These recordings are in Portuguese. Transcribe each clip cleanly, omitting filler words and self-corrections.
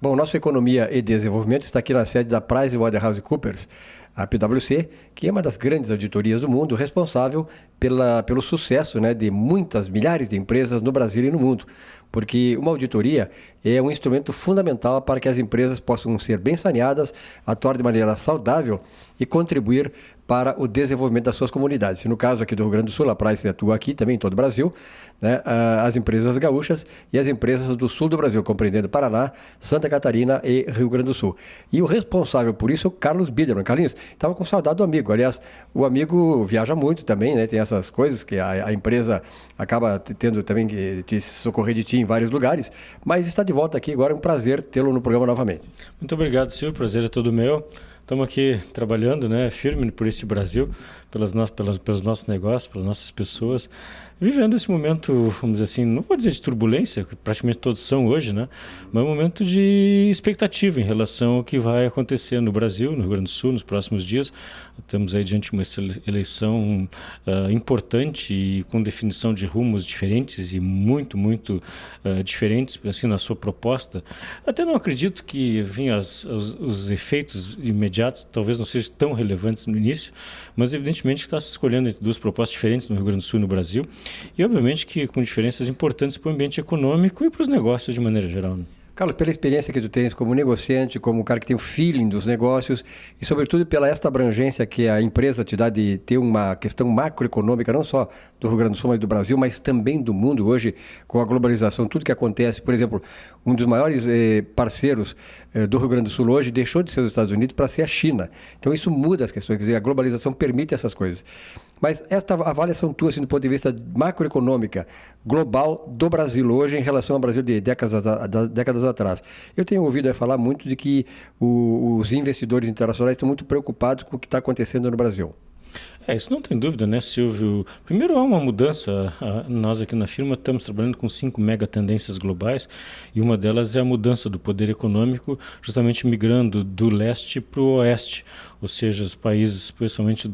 Bom, nossa Economia e Desenvolvimento está aqui na sede da PricewaterhouseCoopers, a PwC, que é uma das grandes auditorias do mundo, responsável pelo sucesso, né, de muitas, milhares de empresas no Brasil e no mundo. Porque uma auditoria é um instrumento fundamental para que as empresas possam ser bem saneadas, atuar de maneira saudável e contribuir para o desenvolvimento das suas comunidades. No caso aqui do Rio Grande do Sul, a Price atua aqui também em todo o Brasil, né, as empresas gaúchas e as empresas do sul do Brasil, compreendendo Paraná, Santa Catarina e Rio Grande do Sul. E o responsável por isso é o Carlos Biderman. Carlinhos, estava com saudade do amigo. Aliás, o amigo viaja muito também, né? Tem essas coisas que a empresa acaba tendo também que se socorrer de ti em vários lugares, mas está de volta aqui agora, é um prazer tê-lo no programa novamente. Muito obrigado, Silvio, o prazer é todo meu. Estamos aqui trabalhando, né, firme por esse Brasil, pelos nossos negócios, pelas nossas pessoas, vivendo esse momento, vamos dizer assim, não vou dizer de turbulência, que praticamente todos são hoje, né, mas um momento de expectativa em relação ao que vai acontecer no Brasil, no Rio Grande do Sul, nos próximos dias. Estamos aí diante de uma eleição importante e com definição de rumos diferentes e muito diferentes, assim, na sua proposta. Até não acredito que, enfim, os efeitos imediatos talvez não sejam tão relevantes no início, mas evidentemente que está se escolhendo entre duas propostas diferentes no Rio Grande do Sul e no Brasil, e obviamente que com diferenças importantes para o ambiente econômico e para os negócios de maneira geral, né? Carlos, pela experiência que tu tens como negociante, como um cara que tem o feeling dos negócios e, sobretudo, pela esta abrangência que a empresa te dá de ter uma questão macroeconômica, não só do Rio Grande do Sul, mas do Brasil, mas também do mundo hoje, com a globalização, tudo que acontece. Por exemplo, um dos maiores parceiros do Rio Grande do Sul hoje deixou de ser os Estados Unidos para ser a China. Então, isso muda as questões, quer dizer, a globalização permite essas coisas. Mas esta avaliação tua, assim, do ponto de vista macroeconômica, global do Brasil hoje em relação ao Brasil de décadas atrás. Eu tenho ouvido falar muito de que os investidores internacionais estão muito preocupados com o que está acontecendo no Brasil. Isso não tem dúvida, né, Silvio? Primeiro, há uma mudança. Nós aqui na firma estamos trabalhando com 5 mega tendências globais e uma delas é a mudança do poder econômico, justamente migrando do leste para o oeste, ou seja, os países, especialmente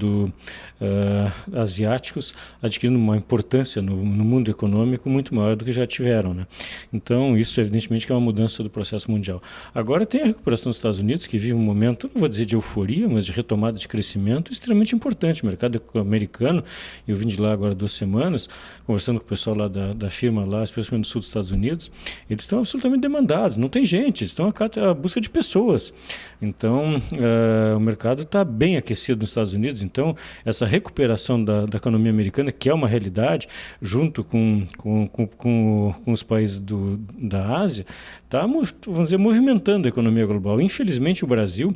asiáticos, adquirindo uma importância no mundo econômico muito maior do que já tiveram, né? Então, isso evidentemente que é uma mudança do processo mundial. Agora tem a recuperação dos Estados Unidos, que vive um momento, não vou dizer de euforia, mas de retomada de crescimento extremamente importante. O mercado americano, eu vim de lá agora 2 semanas, conversando com o pessoal lá da firma, lá, especialmente no sul dos Estados Unidos, eles estão absolutamente demandados, não tem gente, eles estão à busca de pessoas. Então, o mercado está bem aquecido nos Estados Unidos, então essa recuperação da economia americana, que é uma realidade, junto com os países da Ásia, está, vamos dizer, movimentando a economia global. Infelizmente, o Brasil,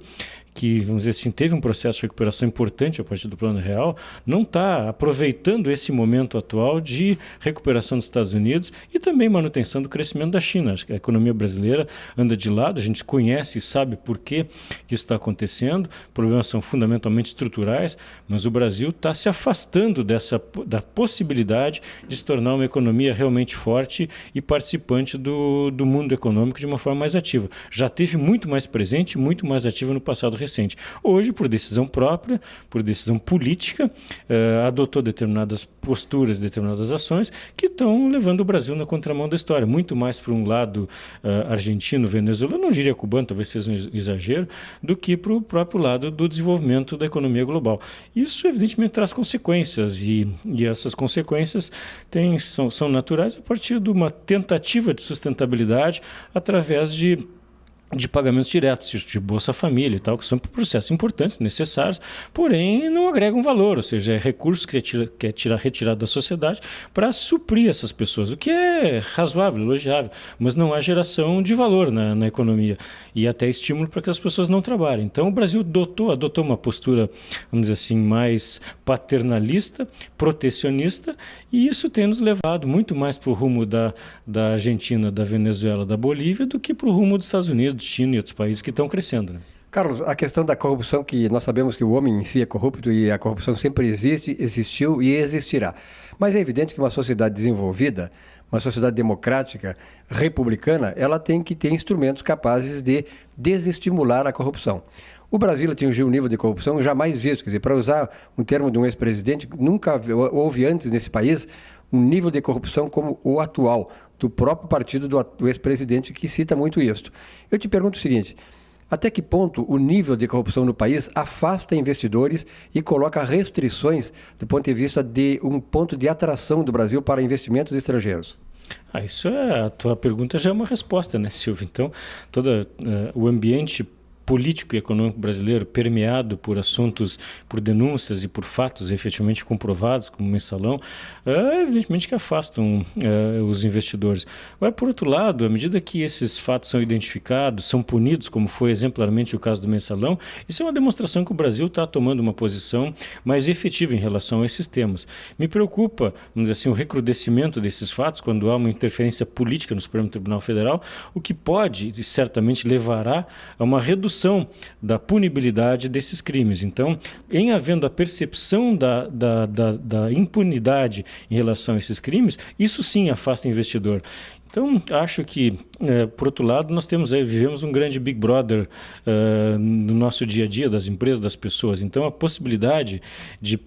que, vamos dizer assim, teve um processo de recuperação importante a partir do Plano Real, não está aproveitando esse momento atual de recuperação dos Estados Unidos e também manutenção do crescimento da China. Acho que a economia brasileira anda de lado, a gente conhece e sabe por que isso está acontecendo, problemas são fundamentalmente estruturais, mas o Brasil está se afastando da possibilidade de se tornar uma economia realmente forte e participante do mundo econômico de uma forma mais ativa. Já teve muito mais presente, muito mais ativa no passado recente. Hoje, por decisão própria, por decisão política, adotou determinadas posturas, determinadas ações que estão levando o Brasil na contramão da história. Muito mais para um lado argentino, venezuelano, não diria cubano, talvez seja um exagero, do que para o próprio lado do desenvolvimento da economia global. Isso, evidentemente, traz consequências e essas consequências são naturais a partir de uma tentativa de sustentabilidade através de pagamentos diretos, de Bolsa Família e tal, que são processos importantes, necessários, porém não agregam valor, ou seja, é recurso que é retirado da sociedade para suprir essas pessoas, o que é razoável, elogiável, mas não há geração de valor na economia e até estímulo para que as pessoas não trabalhem. Então o Brasil adotou uma postura, vamos dizer assim, mais paternalista, protecionista, e isso tem nos levado muito mais para o rumo da Argentina, da Venezuela, da Bolívia, do que para o rumo dos Estados Unidos, China e outros países que estão crescendo, né? Carlos, a questão da corrupção, que nós sabemos que o homem em si é corrupto e a corrupção sempre existiu e existirá. Mas é evidente que uma sociedade desenvolvida, uma sociedade democrática, republicana, ela tem que ter instrumentos capazes de desestimular a corrupção. O Brasil atingiu um nível de corrupção jamais visto, quer dizer, para usar um termo de um ex-presidente, nunca houve antes nesse país um nível de corrupção como o atual. do próprio partido do ex-presidente, que cita muito isso. Eu te pergunto o seguinte: até que ponto o nível de corrupção no país afasta investidores e coloca restrições do ponto de vista de um ponto de atração do Brasil para investimentos estrangeiros? Isso a tua pergunta já é uma resposta, né, Silvio? Então, todo o ambiente político e econômico brasileiro permeado por assuntos, por denúncias e por fatos efetivamente comprovados, como o mensalão, evidentemente que afastam os investidores. Agora, por outro lado, à medida que esses fatos são identificados, são punidos, como foi exemplarmente o caso do mensalão, isso é uma demonstração que o Brasil está tomando uma posição mais efetiva em relação a esses temas. Me preocupa, vamos dizer assim, o recrudescimento desses fatos quando há uma interferência política no Supremo Tribunal Federal, o que pode e certamente levará a uma redução da punibilidade desses crimes. Então, em havendo a percepção da impunidade em relação a esses crimes, isso sim afasta o investidor. Então, acho que, por outro lado, nós vivemos um grande Big Brother no nosso dia a dia, das empresas, das pessoas. Então, a possibilidade de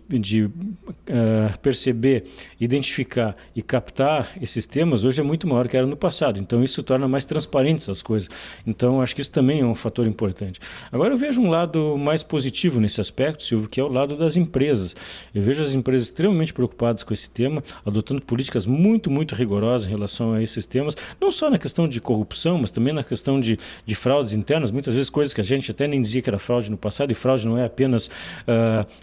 perceber, identificar e captar esses temas hoje é muito maior que era no passado. Então, isso torna mais transparentes as coisas. Então, acho que isso também é um fator importante. Agora, eu vejo um lado mais positivo nesse aspecto, Silvio, que é o lado das empresas. Eu vejo as empresas extremamente preocupadas com esse tema, adotando políticas muito, muito rigorosas em relação a esses temas, não só na questão de corrupção, mas também na questão de fraudes internas, muitas vezes coisas que a gente até nem dizia que era fraude no passado, e fraude não é apenas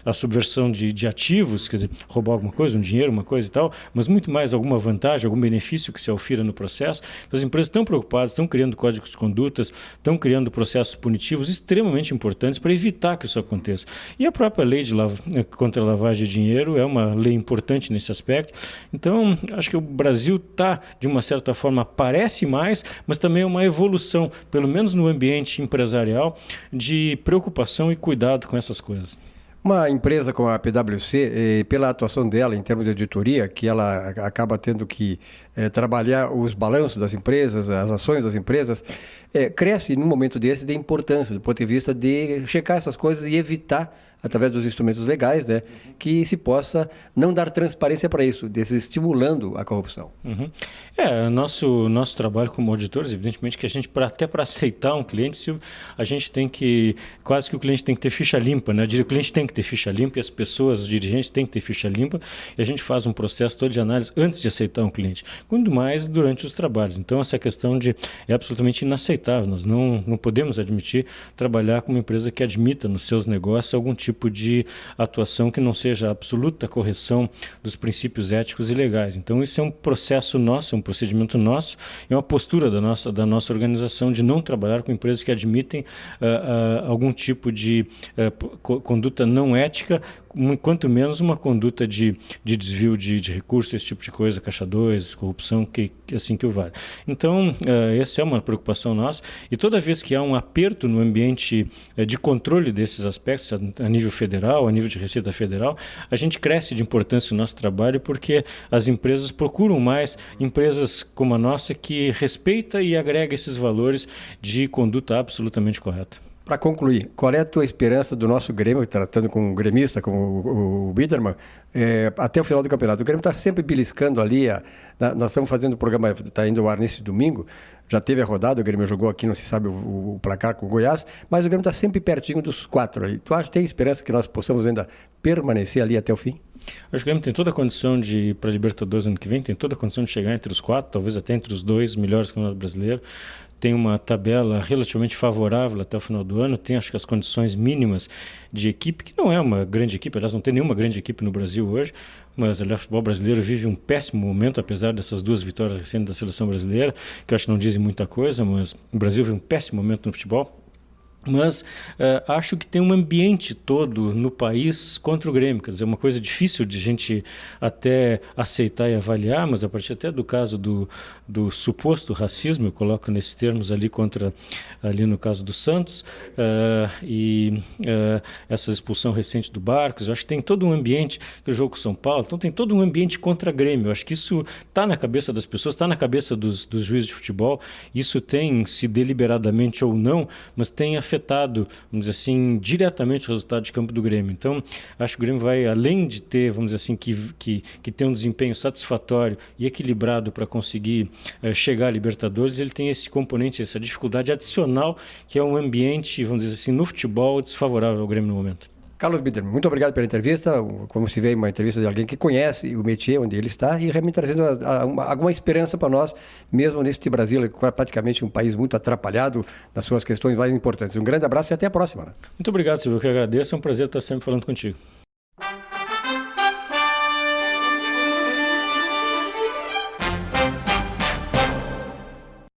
a subversão de ativos, quer dizer, roubar alguma coisa, um dinheiro, uma coisa e tal, mas muito mais alguma vantagem, algum benefício que se aufira no processo. Então, as empresas estão preocupadas, estão criando códigos de condutas, estão criando processos punitivos extremamente importantes para evitar que isso aconteça. E a própria lei contra a lavagem de dinheiro é uma lei importante nesse aspecto. Então, acho que o Brasil está, de uma certa forma, parece mais, mas também é uma evolução, pelo menos no ambiente empresarial, de preocupação e cuidado com essas coisas. Uma empresa como a PwC, pela atuação dela em termos de auditoria, que ela acaba tendo que trabalhar os balanços das empresas, as ações das empresas, cresce num momento desse de importância, do ponto de vista de checar essas coisas e evitar, através dos instrumentos legais, né, que se possa não dar transparência para isso, desestimulando a corrupção. Uhum. Nosso trabalho como auditores, evidentemente que a gente, até para aceitar um cliente, Silvio, a gente tem que, quase que o cliente tem que ter ficha limpa, né? Eu diria que o cliente tem que ter ficha limpa e as pessoas, os dirigentes têm que ter ficha limpa, e a gente faz um processo todo de análise antes de aceitar um cliente, quando mais durante os trabalhos. Então, essa questão é absolutamente inaceitável. Nós não podemos admitir trabalhar com uma empresa que admita nos seus negócios algum tipo de atuação que não seja a absoluta correção dos princípios éticos e legais. Então, isso é um processo nosso, é um procedimento nosso, é uma postura da nossa organização de não trabalhar com empresas que admitem algum tipo de conduta não ética, quanto menos uma conduta de desvio de recursos, esse tipo de coisa, caixa 2, corrupção, que assim que o vale. Então, essa é uma preocupação nossa, e toda vez que há um aperto no ambiente de controle desses aspectos, a nível federal, a nível de Receita Federal, a gente cresce de importância no nosso trabalho, porque as empresas procuram mais empresas como a nossa, que respeita e agrega esses valores de conduta absolutamente correta. Para concluir, qual é a tua esperança do nosso Grêmio, tratando com um gremista como o Biderman, até o final do campeonato? O Grêmio está sempre beliscando ali, nós estamos fazendo o programa, está indo ao ar nesse domingo, já teve a rodada, o Grêmio jogou aqui, não se sabe o placar com o Goiás, mas o Grêmio está sempre pertinho dos 4 aí. Tu acha que tem esperança que nós possamos ainda permanecer ali até o fim? Acho que o Grêmio tem toda a condição de ir para a Libertadores ano que vem, tem toda a condição de chegar entre os 4, talvez até entre os 2 melhores do Campeonato Brasileiro. Tem uma tabela relativamente favorável até o final do ano, tem acho que as condições mínimas de equipe, que não é uma grande equipe, aliás não tem nenhuma grande equipe no Brasil hoje, mas aliás, o futebol brasileiro vive um péssimo momento, apesar dessas 2 vitórias recentes da seleção brasileira, que eu acho que não dizem muita coisa, mas o Brasil vive um péssimo momento no futebol. Mas acho que tem um ambiente todo no país contra o Grêmio, quer dizer, uma coisa difícil de a gente até aceitar e avaliar, mas a partir até do caso do suposto racismo, eu coloco nesses termos ali no caso do Santos, essa expulsão recente do Barcos, eu acho que tem todo um ambiente, que o jogo com São Paulo, então tem todo um ambiente contra Grêmio, eu acho que isso está na cabeça das pessoas, está na cabeça dos juízes de futebol, isso tem, se deliberadamente ou não, mas tem afetado, vamos dizer assim, diretamente o resultado de campo do Grêmio. Então, acho que o Grêmio vai, além de ter, vamos dizer assim, que ter um desempenho satisfatório e equilibrado para conseguir chegar à Libertadores, ele tem esse componente, essa dificuldade adicional, que é um ambiente, vamos dizer assim, no futebol desfavorável ao Grêmio no momento. Carlos Bitterman, muito obrigado pela entrevista. Como se vê, uma entrevista de alguém que conhece o métier onde ele está e realmente trazendo alguma esperança para nós, mesmo neste Brasil, que é praticamente um país muito atrapalhado nas suas questões mais importantes. Um grande abraço e até a próxima. Muito obrigado, Silvio, eu que agradeço. É um prazer estar sempre falando contigo.